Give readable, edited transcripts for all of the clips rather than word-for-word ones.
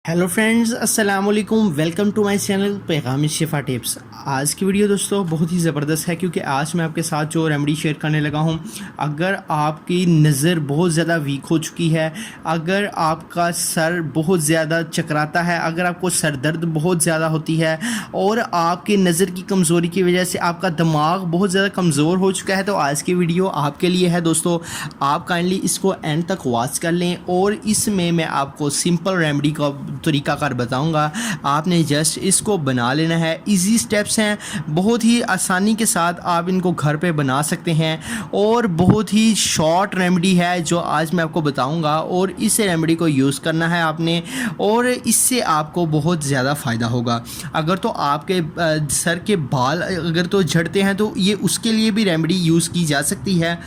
Hello friends, अस्सलाम वालेकुम। Welcome to my channel पैगाम शिफा टिप्स। आज की वीडियो दोस्तों बहुत ही ज़बरदस्त है क्योंकि आज मैं आपके साथ जो रेमेडी शेयर करने लगा हूं, अगर आपकी नज़र बहुत ज़्यादा वीक हो चुकी है, अगर आपका सर बहुत ज़्यादा चकराता है, अगर आपको सर दर्द बहुत ज़्यादा होती है और आपकी नज़र की कमज़ोरी की वजह से आपका दिमाग बहुत ज़्यादा कमज़ोर हो चुका है, तो आज की वीडियो आपके लिए है दोस्तों। आप काइंडली इसको एंड तक वॉच कर लें और इसमें मैं आपको सिंपल रेमेडी का तरीकाकार बताऊंगा। आपने जस्ट इसको बना लेना है। इजी स्टेप्स हैं, बहुत ही आसानी के साथ आप इनको घर पे बना सकते हैं और बहुत ही शॉर्ट रेमेडी है जो आज मैं आपको बताऊंगा। और इस रेमेडी को यूज़ करना है आपने और इससे आपको बहुत ज़्यादा फ़ायदा होगा। अगर तो आपके सर के बाल अगर तो झड़ते हैं तो ये उसके लिए भी रेमेडी यूज़ की जा सकती है।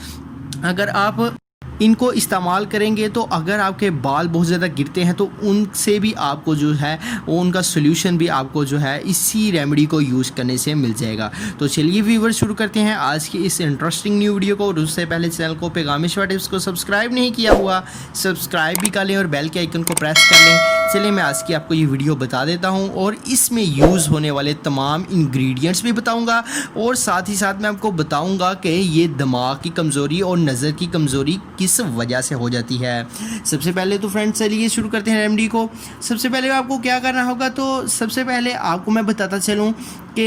अगर आप इनको इस्तेमाल करेंगे तो अगर आपके बाल बहुत ज़्यादा गिरते हैं तो उनसे भी आपको जो है वो उनका सोल्यूशन भी आपको जो है इसी रेमेडी को यूज़ करने से मिल जाएगा। तो चलिए व्यूअर शुरू करते हैं आज की इस इंटरेस्टिंग न्यू वीडियो को। और उससे पहले चैनल को पैगाम शिफा टिप्स को सब्सक्राइब नहीं किया हुआ, सब्सक्राइब भी कर लें और बेल के आइकन को प्रेस कर लें। चलिए मैं आज की आपको ये वीडियो बता देता हूँ और इसमें यूज़ होने वाले तमाम इंग्रेडिएंट्स भी बताऊँगा और साथ ही साथ मैं आपको बताऊँगा कि ये दिमाग की कमज़ोरी और नज़र की कमज़ोरी किस वजह से हो जाती है। सबसे पहले तो फ्रेंड्स चलिए शुरू करते हैं रेमेडी को। सबसे पहले आपको क्या करना होगा, तो सबसे पहले आपको मैं बताता चलूँ कि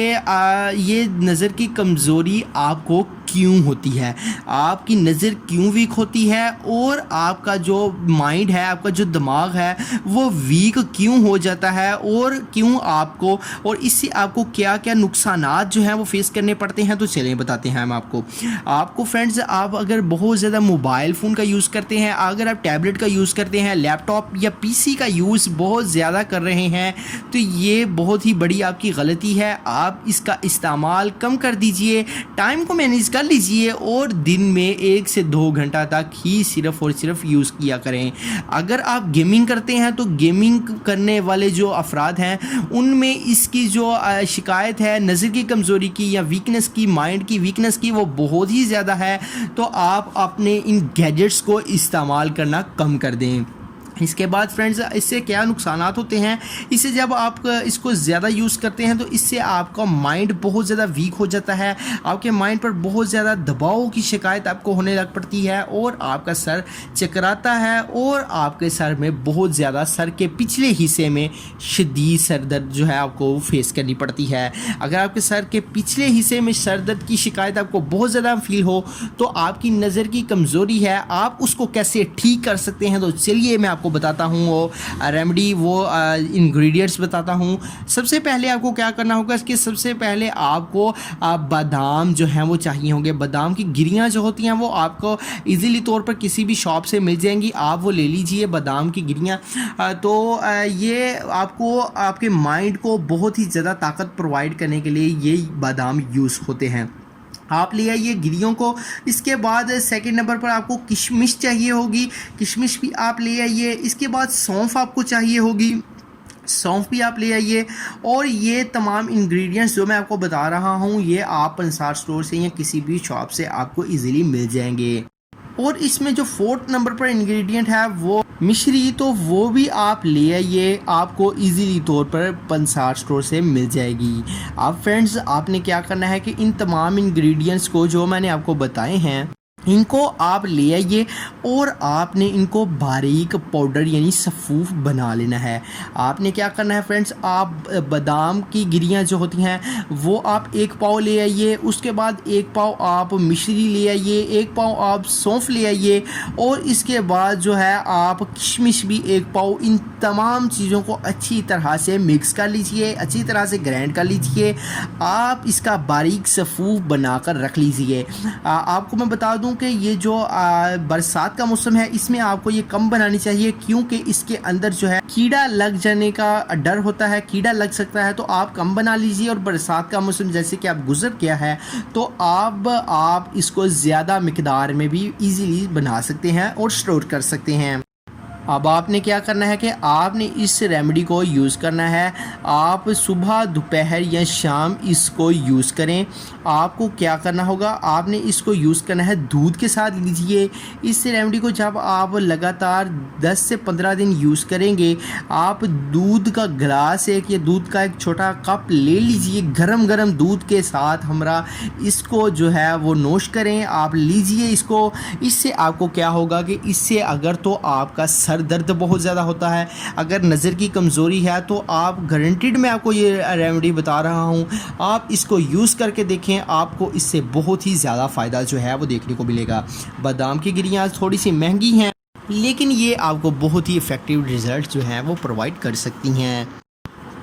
ये नज़र की कमज़ोरी आपको क्यों होती है, आपकी नज़र क्यों वीक होती है और आपका जो माइंड है, आपका जो दिमाग है वो वीक क्यों हो जाता है और क्यों आपको, और इससे आपको क्या क्या नुकसानात जो हैं वो फेस करने पड़ते हैं। तो चलिए बताते हैं हम आपको फ्रेंड्स। आप अगर बहुत ज़्यादा मोबाइल फ़ोन का यूज़ करते हैं, अगर आप टैबलेट का यूज़ करते हैं, लैपटॉप या पीसी का यूज़ बहुत ज़्यादा कर रहे हैं, तो ये बहुत ही बड़ी आपकी गलती है। आप इसका इस्तेमाल कम कर दीजिए, टाइम को मैनेज कर लीजिए और दिन में 1 से 2 घंटा तक ही सिर्फ़ और सिर्फ यूज़ किया करें। अगर आप गेमिंग करते हैं तो गेमिंग करने वाले जो अफराद हैं उनमें इसकी जो शिकायत है नज़र की कमज़ोरी की या वीकनेस की, माइंड की वीकनेस की, वो बहुत ही ज़्यादा है। तो आप अपने इन गैजेट्स को इस्तेमाल करना कम कर दें। इसके बाद फ्रेंड्स इससे क्या नुकसानात होते हैं, इससे जब आप इसको ज़्यादा यूज़ करते हैं तो इससे आपका माइंड बहुत ज़्यादा वीक हो जाता है, आपके माइंड पर बहुत ज़्यादा दबाव की शिकायत आपको होने लग पड़ती है और आपका सर चकराता है और आपके सर में बहुत ज़्यादा, सर के पिछले हिस्से में शदीद सर दर्द जो है आपको फेस करनी पड़ती है। अगर आपके सर के पिछले हिस्से में सर दर्द की शिकायत आपको बहुत ज़्यादा फील हो तो आपकी नज़र की कमज़ोरी है, आप उसको कैसे ठीक कर सकते हैं। तो चलिए मैं आपको बताता हूँ वो रेमेडी, वो इंग्रेडिएंट्स बताता हूँ। सबसे पहले आपको क्या करना होगा, इसके सबसे पहले आपको बादाम जो हैं वो चाहिए होंगे। बादाम की गिरियाँ जो होती हैं वो आपको इजीली तौर पर किसी भी शॉप से मिल जाएंगी, आप वो ले लीजिए बादाम की गिरियाँ। तो ये आपको आपके माइंड को बहुत ही ज़्यादा ताकत प्रोवाइड करने के लिए ये बादाम यूज़ होते हैं। आप ले आइए गिरियों को। इसके बाद सेकंड नंबर पर आपको किशमिश चाहिए होगी, किशमिश भी आप ले आइए। इसके बाद सौंफ आपको चाहिए होगी, सौंफ भी आप ले आइए। और ये तमाम इंग्रेडिएंट्स जो मैं आपको बता रहा हूँ ये आप पंसार स्टोर से या किसी भी शॉप से आपको इजीली मिल जाएंगे। और इसमें जो 4th नंबर पर इंग्रेडिएंट है वो मिश्री, तो वो भी आप ले आइए, आपको इजीली तौर पर पंसार स्टोर से मिल जाएगी। आप फ्रेंड्स आपने क्या करना है कि इन तमाम इंग्रेडिएंट्स को जो मैंने आपको बताए हैं इनको आप ले आइए और आपने इनको बारीक पाउडर यानी सफ़ूफ बना लेना है। आपने क्या करना है फ्रेंड्स, आप बादाम की गिरियाँ जो होती हैं वो आप 1 पाव ले आइए, उसके बाद 1 पाव आप मिश्री ले आइए, 1 पाव आप सौंफ ले आइए और इसके बाद जो है आप किशमिश भी 1 पाव। इन तमाम चीज़ों को अच्छी तरह से मिक्स कर लीजिए, अच्छी तरह से ग्राइंड कर लीजिए। आप इसका बारीक सफ़ूफ बनाकर रख लीजिए। आपको मैं बता दूं कि ये जो बरसात का मौसम है इसमें आपको ये कम बनानी चाहिए क्योंकि इसके अंदर जो है कीड़ा लग जाने का डर होता है, कीड़ा लग सकता है, तो आप कम बना लीजिए। और बरसात का मौसम जैसे कि आप गुजर गया है तो आप इसको ज़्यादा मिकदार में भी इजीली बना सकते हैं और स्टोर कर सकते हैं। अब आपने क्या करना है कि आपने इस रेमेडी को यूज़ करना है। आप सुबह, दोपहर या शाम इसको यूज़ करें। आपको क्या करना होगा, आपने इसको यूज़ करना है दूध के साथ लीजिए। इस रेमेडी को जब आप लगातार 10 से 15 दिन यूज़ करेंगे, आप दूध का गिलास एक या दूध का एक छोटा कप ले लीजिए, गरम गरम दूध के साथ हमरा इसको जो है वो नोश करें, आप लीजिए इसको। इससे आपको क्या होगा कि इससे अगर तो आपका सर दर्द बहुत ज़्यादा होता है, अगर नज़र की कमज़ोरी है, तो आप गारंटीड मैं आपको ये रेमेडी बता रहा हूँ, आप इसको यूज़ करके देखें, आपको इससे बहुत ही ज़्यादा फ़ायदा जो है वो देखने को मिलेगा। बादाम की गिरियाँ थोड़ी सी महंगी हैं, लेकिन ये आपको बहुत ही इफ़ेक्टिव रिज़ल्ट जो हैं वो प्रोवाइड कर सकती हैं।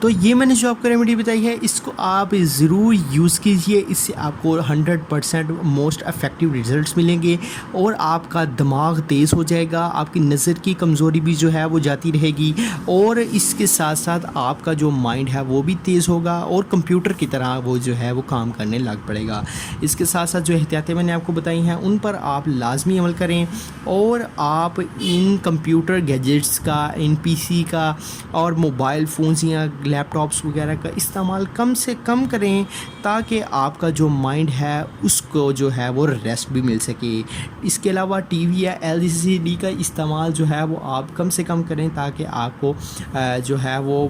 तो ये मैंने जो आपको रेमेडी बताई है, इसको आप ज़रूर यूज़ कीजिए। इससे आपको 100% मोस्ट इफ़ेक्टिव रिज़ल्ट्स मिलेंगे और आपका दिमाग तेज़ हो जाएगा, आपकी नज़र की कमज़ोरी भी जो है वो जाती रहेगी और इसके साथ साथ आपका जो माइंड है वो भी तेज़ होगा और कंप्यूटर की तरह वो जो है वो काम करने लग पड़ेगा। इसके साथ साथ जो एहतियातें मैंने आपको बताई हैं उन पर आप लाजमी अमल करें और आप इन कंप्यूटर गैजेट्स का, इन पीसी का और मोबाइल फ़ोन्स या लैपटॉप्स वगैरह का इस्तेमाल कम से कम करें, ताकि आपका जो माइंड है उसको जो है वो रेस्ट भी मिल सके। इसके अलावा टीवी या एलसीडी का इस्तेमाल जो है वो आप कम से कम करें, ताकि आपको जो है वो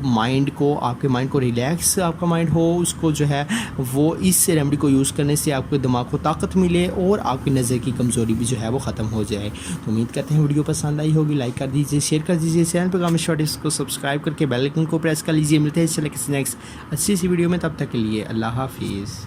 आपके माइंड को रिलैक्स आपका माइंड हो, उसको जो है वो इस रेमेडी को यूज़ करने से आपके दिमाग को ताकत मिले और आपकी नज़र की कमज़ोरी भी जो है वो ख़त्म हो जाए। तो उम्मीद करते हैं वीडियो पसंद आई होगी, लाइक कर दीजिए, शेयर कर दीजिए, चैनल पर कामेश टिप्स को सब्सक्राइब करके बेल आइकन को प्रेस कर लीजिए। मिलते हैं चले किसी नेक्स्ट अच्छी सी वीडियो में, तब तक के लिए अल्लाह हाफिज़।